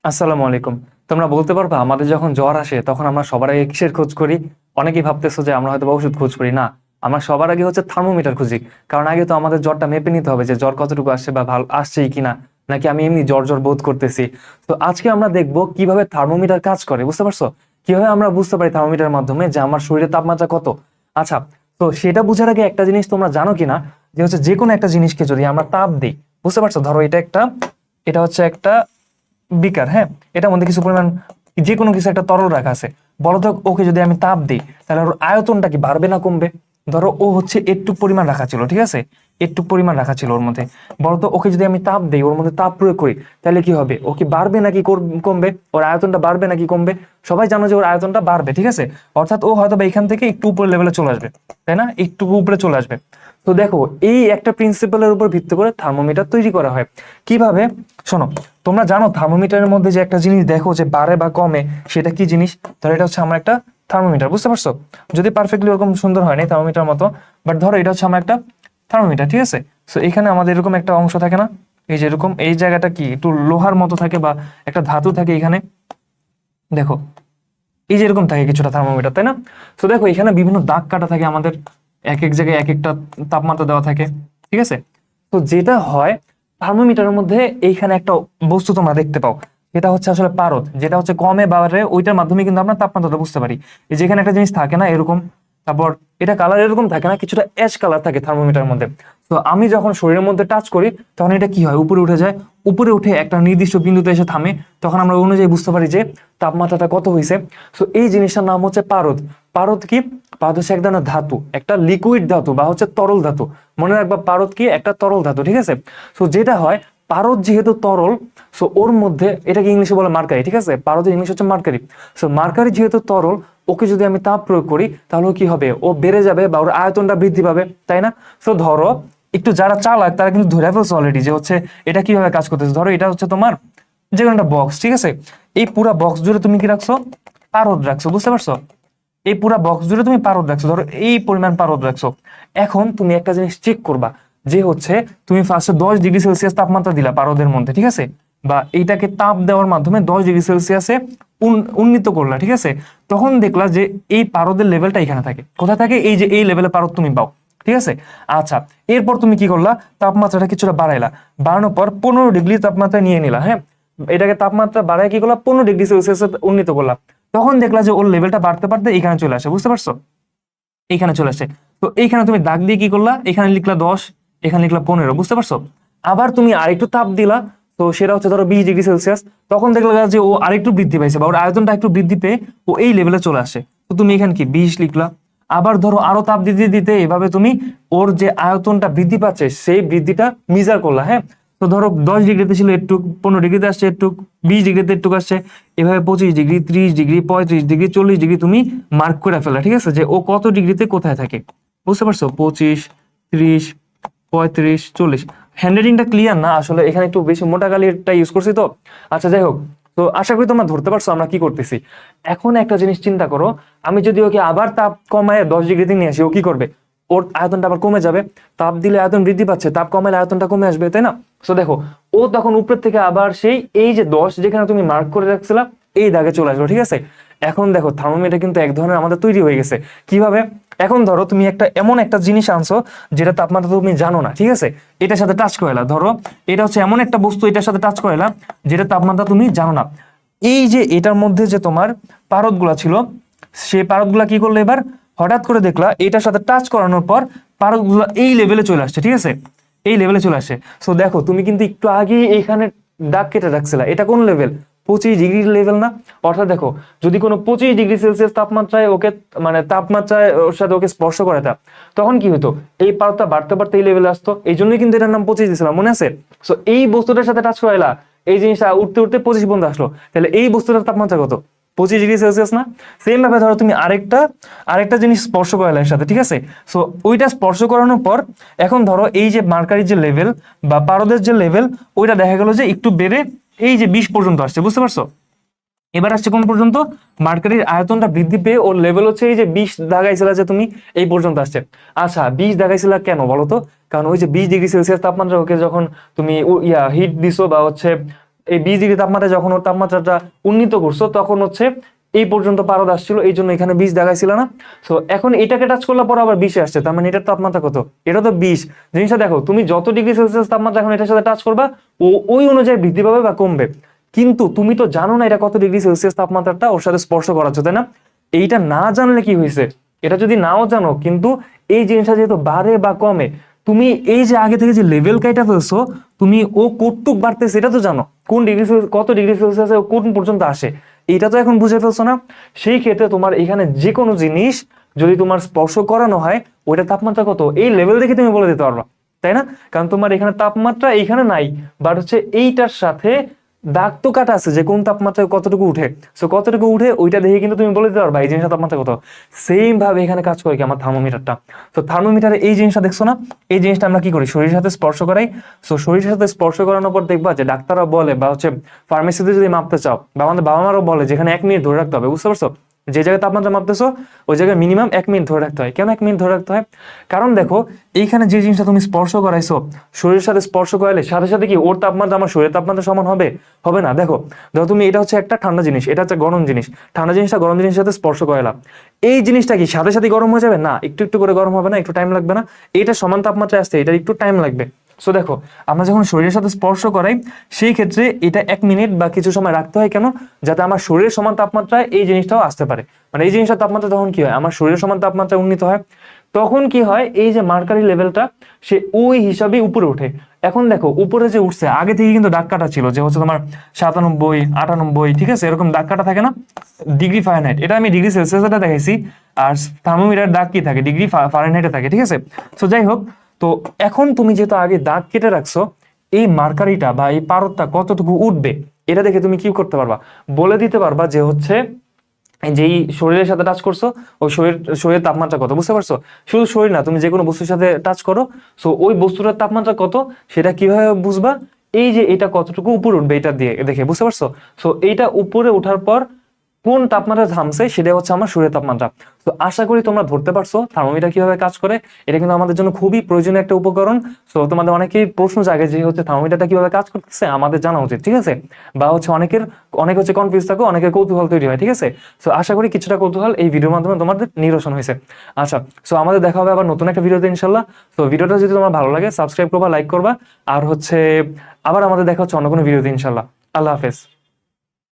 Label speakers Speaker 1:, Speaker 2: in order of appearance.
Speaker 1: আসসালামু আলাইকুম। তোমরা বলতে পারবা আমাদের যখন জ্বর আসে তখন আমরা সবার আগে কিসের খোঁজ করি? অনেকেই ভাবতেছো যে আমরা হয়তো বা ওষুধ খোঁজ করি না। আমরা সবার আগে হচ্ছে থার্মোমিটার খুঁজি। কারণ আগে তো আমাদের জ্বরটা মেপে নিতে হবে যে জ্বর কতটুকু আসছে বা ভালো আসছেই কিনা, নাকি আমি এমনি জ্বর জ্বর বোধ করতেছি। তো আজকে আমরা দেখবো কিভাবে থার্মোমিটার কাজ করে, বুঝতে পারছো? কিভাবে আমরা বুঝতে পারি থার্মোমিটারের মাধ্যমে যে আমার শরীরের তাপমাত্রা কত। আচ্ছা, তো সেটা বোঝার আগে একটা জিনিস তোমরা জানো কিনা, যে হচ্ছে যে কোনো একটা জিনিসকে যদি আমরা তাপ দিই, বুঝতে পারছো? ধরো এটা হচ্ছে একটা বিকার, হ্যাঁ, এটার মধ্যে কিছু পরিমাণ যে কোনো কিছু একটা তরল রাখা আছে। বলো তো, ওকে যদি আমি তাপ দিই তাহলে ওর আয়তনটা কি বাড়বে না কমবে? ধরো ও হচ্ছে একটু পরিমাণ রাখা ছিল, ঠিক আছে, একটু পরিমাণ রাখা ছিল ওর মধ্যে। বলো তো, ওকে যদি আমি তাপ দিই, ওর মধ্যে তাপ প্রয়োগ করি, তাহলে কি হবে? ও কি বাড়বে নাকি কমবে? ওর আয়তনটা বাড়বে নাকি কমবে? সবাই জানো যে ওর আয়তনটা বাড়বে, ঠিক আছে। অর্থাৎ ও হয়তো বা এখান থেকে একটু উপর লেভেলে চলে আসবে, তাই না? একটু উপরে চলে আসবে। তো দেখো, এই একটা প্রিন্সিপালের উপর ভিত্তি করে থার্মোমিটার তৈরি করা হয়। কিভাবে? শোনো, তোমরা জানো থার্মোমিটারের মধ্যে যে একটা জিনিস দেখো যে বাড়ে বা কমে, সেটা কি জিনিস? ধরো এটা হচ্ছে আমার একটা থার্মোমিটার, বুঝতে পারছো? যদি পারফেক্টলি ওরকম সুন্দর হয় না থার্মোমিটার মতো, বাট ধরো এটা হচ্ছে আমার একটা থার্মোমিটার, ঠিক আছে। সো এখানে আমাদের এরকম একটা অংশ থাকে না, এই যে এরকম, এই জায়গাটা কি একটু লোহার মতো থাকে বা একটা ধাতু থাকে এখানে, দেখো, এই যে এরকম থাকে কিছুটা থার্মোমিটার, তাই না? তো দেখো এখানে বিভিন্ন দাগ কাটা থাকে আমাদের, এক এক জায়গায় এক একটা তাপমাত্রা দেওয়া থাকে, ঠিক আছে। তো যেটা হয় থার্মোমিটারের মধ্যে, এইখানে একটা বস্তু তোমরা দেখতে পাও, এটা হচ্ছে আসলে পারদ, যেটা হচ্ছে কমে বাড়ে, ওইটার মাধ্যমে কিন্তু আমরা তাপমাত্রাটা বুঝতে পারি। এই যেখানে একটা জিনিস থাকে না এরকম, তারপর এটা কালার এরকম থাকে না, কিছুটা অ্যাশ কালার থাকে থার্মোমিটারের মধ্যে। তো আমি যখন শরীরের মধ্যে টাচ করি তখন এটা কি হয়, উপরে উঠে যায়। উপরে উঠে একটা নির্দিষ্ট বিন্দুতে এসে থামে, তখন আমরা অনুযায়ী বুঝতে পারি যে তাপমাত্রাটা কত হয়েছে। তো এই জিনিসটার নাম হচ্ছে পারদ। পারদ কি? পারদ হচ্ছে এক ধরনের ধাতু, একটা লিকুইড ধাতু বা হচ্ছে তরল ধাতু। মনে রাখবা, পারদ কি? একটা তরল ধাতু, ঠিক আছে। তো যেটা হয়, পারদ যেহেতু তরল, সো ওর মধ্যে, এটাকে ইংলিশে বলে মার্কারি, ঠিক আছে, পারদের ইংলিশ হচ্ছে মার্কারি। সো মার্কারি যেহেতু তরল, ওকে যদি আমি তাপ প্রয়োগ করি তাহলে কি হবে? ও বেড়ে যাবে বা ওর আয়তনটা বৃদ্ধি পাবে, তাই না? তো ধরো, একটু যারা চালাক তারা কিন্তু ধরে ফেলছে অলরেডি যে হচ্ছে এটা কিভাবে কাজ করতেছে। ধরো এটা হচ্ছে তোমার যে কোনো একটা বক্স, ঠিক আছে। এই পুরা বক্স জুড়ে তুমি কি রাখছো? পারদ রাখছো, বুঝতে পারছো? এই পুরা বক্স জুড়ে তুমি পারদ রাখছো, ধরো এই পরিমাণ পারদ রাখছো। এখন তুমি একটা জিনিস চেক করবা, যে হচ্ছে তুমি ফার্স্টে 10 ডিগ্রি সেলসিয়াস তাপমাত্রা দিলা পারদের মধ্যে, ঠিক আছে, বা এইটাকে তাপ দেওয়ার মাধ্যমে 10 ডিগ্রি সেলসিয়াসে উন্নীত করলা, ঠিক আছে। তখন দেখলা যে এই পারদের লেভেলটা এখানে থাকে, কোথায় থাকে? এই যে এই লেভেলে পারদ তুমি পাও, ঠিক আছে। আচ্ছা, এরপর তুমি কি করলা? তাপমাত্রাটা কিছুটা বাড়াইলা, বাড়ানোর পর 15 ডিগ্রি তাপমাত্রা নিয়ে নিলা, হ্যাঁ। এটাকে তাপমাত্রা বাড়ায় কি করলা? 15 ডিগ্রি সেলসিয়াস উন্নীত করলা। তখন দেখলা যে ওর লেভেলটা বাড়তে বাড়তে এখানে চলে আসে, বুঝতে পারছো? এইখানে চলে আসে। তো এইখানে তুমি দাগ দিয়ে কি করলা? এখানে লিখলা 10, এখানে লিখলা 15, বুঝতে পারছো? আবার তুমি আরেকটু তাপ দিলা, তো সেটা হচ্ছে ধরো 20 ডিগ্রি সেলসিয়াস। তখন দেখলা যে ও আরেকটু বৃদ্ধি পাইছে বা ওর আয়তনটা একটু বৃদ্ধি পেয়ে ও এই লেভেলে চলে আসে। তো তুমি এখানে কি 20 লিখলা। আবার ধরো আরো তাপ দিতে দিতে এভাবে তুমি ওর যে আয়তনটা বৃদ্ধি পাচ্ছে সেই বৃদ্ধিটা মেজার করলা, হ্যাঁ। তো ধরো 10 ডিগ্রিতে ছিল একটু, 15 ডিগ্রিতে আসছে একটু, 20 ডিগ্রিতে একটু আসছে, এভাবে 25 ডিগ্রি, 30 ডিগ্রি, 35 ডিগ্রি, 40 ডিগ্রি তুমি মার্ক করে ফেলা, ঠিক আছে, যে ও কত ডিগ্রিতে কোথায় থাকে, বুঝতে পারছো? 25, 30, 35, 40। হ্যান্ডরাইটিংটা ক্লিয়ার না আসলে, এখানে একটু বেশি মোটা কালিটা ইউজ করছি তো। আচ্ছা, যাই হোক, তো আশা করি তোমরা ধরতে পারছো আমরা কি করতেছি। এখন একটা জিনিস চিন্তা করো, আমি যদি ওকে আবার তাপ কমায় 10 ডিগ্রিতে নিয়ে আসি, ও কি করবে? ওর আয়তনটা আবার কমে যাবে। তাপ দিলে আয়তন বৃদ্ধি পাচ্ছে, তাপ কমালে আয়তনটা কমে আসবে, তাই না? তো দেখো, ও তখন উপর থেকে আবার সেই এই যে 10 যেখানে তুমি মার্ক করে রাখছিলা, এই দাগে চলে আসলো, ঠিক আছে। এখন দেখো থার্মোমিটার কিন্তু এক ধরনের আমাদের তৈরি হয়ে গেছে। কিভাবে? এখন ধরো তুমি এমন একটা জিনিস আনছো যেটা তাপমাত্রা তুমি জানো না, ঠিক আছে, এটার সাথে টাচ করাইলা। ধরো এটা হচ্ছে এমন একটা বস্তু, এটার সাথে টাচ করাইলা যেটা তাপমাত্রা তুমি জানো না। এই যে এটার মধ্যে যে তোমার পারদগুলা ছিল, সেই পারদগুলা কি করলো এবার? হঠাৎ করে দেখলা এটার সাথে টাচ করানোর পর পারদগুলা এই লেভেলে চলে আসছে, ঠিক আছে, এই লেভেলে চলে আসে। সো দেখো, তুমি কিন্তু একটু আগে এইখানে দাগ কেটে রাখছিলা, এটা কোন লেভেল? 25 ডিগ্রি লেভেল না? অর্থাৎ দেখো, যদি কোনো 25 ডিগ্রি সেলসিয়াস তাপমাত্রায় ওকে, মানে তাপমাত্রায় ওর সাথে ওকে স্পর্শ করাতা, তখন কি হতো? এই পারদটা বাড়তে বাড়তে এই লেভেলে আসতো, এই জন্যই কিন্তু এটার নাম 25 দিয়েছিলাম, মনে আছে? সো এই বস্তুটার সাথে টাচ করাইলা, এই জিনিসটা উঠতে উঠতে 25 পর্যন্ত আসলো, তাহলে এই বস্তুটার তাপমাত্রা কত? 25 ডিগ্রি সেলসিয়াস না? সেম ভাবে ধরো তুমি আরেকটা আরেকটা জিনিস স্পর্শ করালে এর সাথে, ঠিক আছে। সো ওইটা স্পর্শ করানোর পর এখন ধরো এই যে মার্কারির যে লেভেল বা পারদের যে লেভেল, ওইটা দেখা গেল যে একটু বেড়ে এই যে 20 পর্যন্ত আসছে, বুঝতে পারছো? এবার আসছে কোন পর্যন্ত? মার্কারির আয়তনটা বৃদ্ধি পেয়ে ওর লেভেল হচ্ছে এই যে 20 দাগাইছিলা যে তুমি, এই পর্যন্ত আসছে। আচ্ছা, 20 দাগাইছিলা কেন বলো তো? কারণ ওই যে 20 ডিগ্রি সেলসিয়াস তাপমাত্রা ওকে যখন তুমি হিট দিছো বা হচ্ছে এই 20 ডিগ্রি তাপমাত্রায় যখন ওর তাপমাত্রাটা উন্নীত করছো তখন হচ্ছে এই পর্যন্ত পারদ আসছিল, এই জন্য এখানে 20 দেখাইছিল না। তো এখন এটাকে টাচ করলে পর আবার 20 আসছে, তার মানে এটার তাপমাত্রা কত? এটা তো 20। জিনিসটা দেখো, তুমি যত ডিগ্রি সেলসিয়াস তাপমাত্রা এখন এটার সাথে টাচ করবা ও ওই অনুযায়ী বৃদ্ধি পাবে বা কমবে। কিন্তু তুমি তো জানো না এটা কত ডিগ্রি সেলসিয়াস তাপমাত্রাটা ওর সাথে স্পর্শ করাচ্ছে, তাই না? এইটা না জানলে কি হয়েছে, এটা যদি নাও জানো কিন্তু এই জিনিসটা যেহেতু বাড়ে বা কমে, তুমি এই যে আগে থেকে যে লেভেল কাইটা ফেলছো, তুমি ও কতটুক বাড়তেছে এটা তো জানো, কোন ডিগ্রি কত ডিগ্রি সেলসিয়াসে কোন পর্যন্ত আসে এটা তো এখন বুঝে ফেলছো না? সেই ক্ষেত্রে তোমার এখানে যে কোনো জিনিস যদি তোমার স্পর্শ করানো হয় ওইটা তাপমাত্রা কত এই লেভেল দেখে তুমি বলে দিতে পারবা, তাই না? কারণ তোমার এখানে তাপমাত্রা এইখানে নাই, বাট হচ্ছে এইটার সাথে দাগ তো কাটা আছে যে কোন তাপমাত্রায় কতটুকু উঠে, সো কতটুকু উঠে ওইটা দেখে কিন্তু তুমি বলে দিতে পারবা এই জিনিসটা তাপমাত্রা কত। সেম ভাবে এখানে কাজ করে কি আমার থার্মোমিটারটা। তো থার্মোমিটারে এই জিনিসটা দেখছো না, এই জিনিসটা আমরা কি করি, শরীরের সাথে স্পর্শ করাই। সো শরীরের সাথে স্পর্শ করানোর পর দেখবা যে ডাক্তাররা বলে বা হচ্ছে ফার্মেসিতে যদি মাপতে চাও বা আমাদের বাবা মারাও বলে যেখানে 1 মিনিট ধরে রাখতে হবে, বুঝতে পারছো? যে জায়গায় তাপমাত্রা মাপতেছো ওই জায়গায় মিনিমাম 1 মিনিট ধরে রাখতে হয়। কেন 1 মিনিট ধরে রাখতে হয়? কারণ দেখো এইখানে যে জিনিসটা তুমি স্পর্শ করাইছো, শরীরের সাথে স্পর্শ করালে সাথে সাথে কি ওর তাপমাত্রা আমার শরীরের তাপমাত্রা সমান হবে? হবে না। দেখো ধরো তুমি এটা হচ্ছে একটা ঠান্ডা জিনিস, এটা হচ্ছে গরম জিনিস, ঠান্ডা জিনিসটা গরম জিনিসের সাথে স্পর্শ করালাম, এই জিনিসটা কি সাথে সাথে গরম হয়ে যাবে? না, একটু একটু করে গরম হবে না, একটু টাইম লাগবে না? এটা সমান তাপমাত্রায় আসতে এটা একটু টাইম লাগবে। সো দেখো আমরা যখন শরীরের সাথে স্পর্শ করাই সেই ক্ষেত্রে এটা 1 মিনিট বা কিছু সময় রাখতে হয়। কেন? যাতে আমার শরীরের সমান তাপমাত্রায় এই জিনিসটাও আসতে পারে। মানে এই জিনিসটার তাপমাত্রা তখন কি হয়, আমার শরীরের সমান তাপমাত্রায় উন্নীত হয়, তখন কি হয় এই যে মার্কারি লেভেলটা সে ওই হিসাবে উপরে ওঠে। এখন দেখো উপরে যে উঠছে আগে থেকে কিন্তু দাগ কাটা ছিল যে হচ্ছে তোমার 97, 98, ঠিক আছে, এরকম দাগ কাটা থাকে না ডিগ্রি ফারেনহাইট, এটা আমি ডিগ্রি সেলসিয়াসে দেখাইছি। আর থার্মোমিটার দাগ কি থাকে, ডিগ্রি ফারেনহাইটে থাকে, ঠিক আছে। তো যাই হোক, তো এখন তুমি যেহেতু আগে দাগ কেটে রাখছো, এই মার্কারিটা বা এই পারদটা কতটুকু উঠবে এটা দেখে তুমি কি করতে পারবা, বলে দিতে পারবা যে হচ্ছে যেই শরীরের সাথে টাচ করছো ওই শরীরের তাপমাত্রা কত, বুঝতে পারছো? শুধু শরীর না, তুমি যে কোনো বস্তুর সাথে টাচ করো, সো ওই বস্তুটার তাপমাত্রা কত সেটা কিভাবে বুঝবা, এই যে এটা কতটুকু উপরে উঠবে এটা দিয়ে দেখে, বুঝতে পারছো? সো এইটা উপরে ওঠার পর কোন তাপমাত্রা থামছে সেটা হচ্ছে আমার শরীরের তাপমাত্রা। তো আশা করি তোমরা ধরতে পারছো থার্মোমিটার কিভাবে কাজ করে। এটা কিন্তু আমাদের জন্য খুবই প্রয়োজনীয় একটা উপকরণ। তো তোমাদের অনেকেই প্রশ্ন জাগে যে হচ্ছে থার্মোমিটারটা কিভাবে কাজ করতেছে আমাদের জানা উচিত, ঠিক আছে? বা হচ্ছে অনেক হচ্ছে কনফিউজ থাকো, অনেকের কৌতূহল তৈরি হয়, ঠিক আছে? তো আশা করি কিছুটা কৌতূহল এই ভিডিওর মাধ্যমে তোমাদের নিরসন হয়েছে। আচ্ছা, সো আমাদের দেখা হবে আবার নতুন একটা ভিডিওতে ইনশাল্লাহ। তো ভিডিওটা যদি তোমার ভালো লাগে সাবস্ক্রাইব করবা, লাইক করবা, আর হচ্ছে আবার আমাদের দেখা হচ্ছে অন্য কোনো ভিডিওতে ইনশাল্লাহ। আল্লাহ হাফেজ।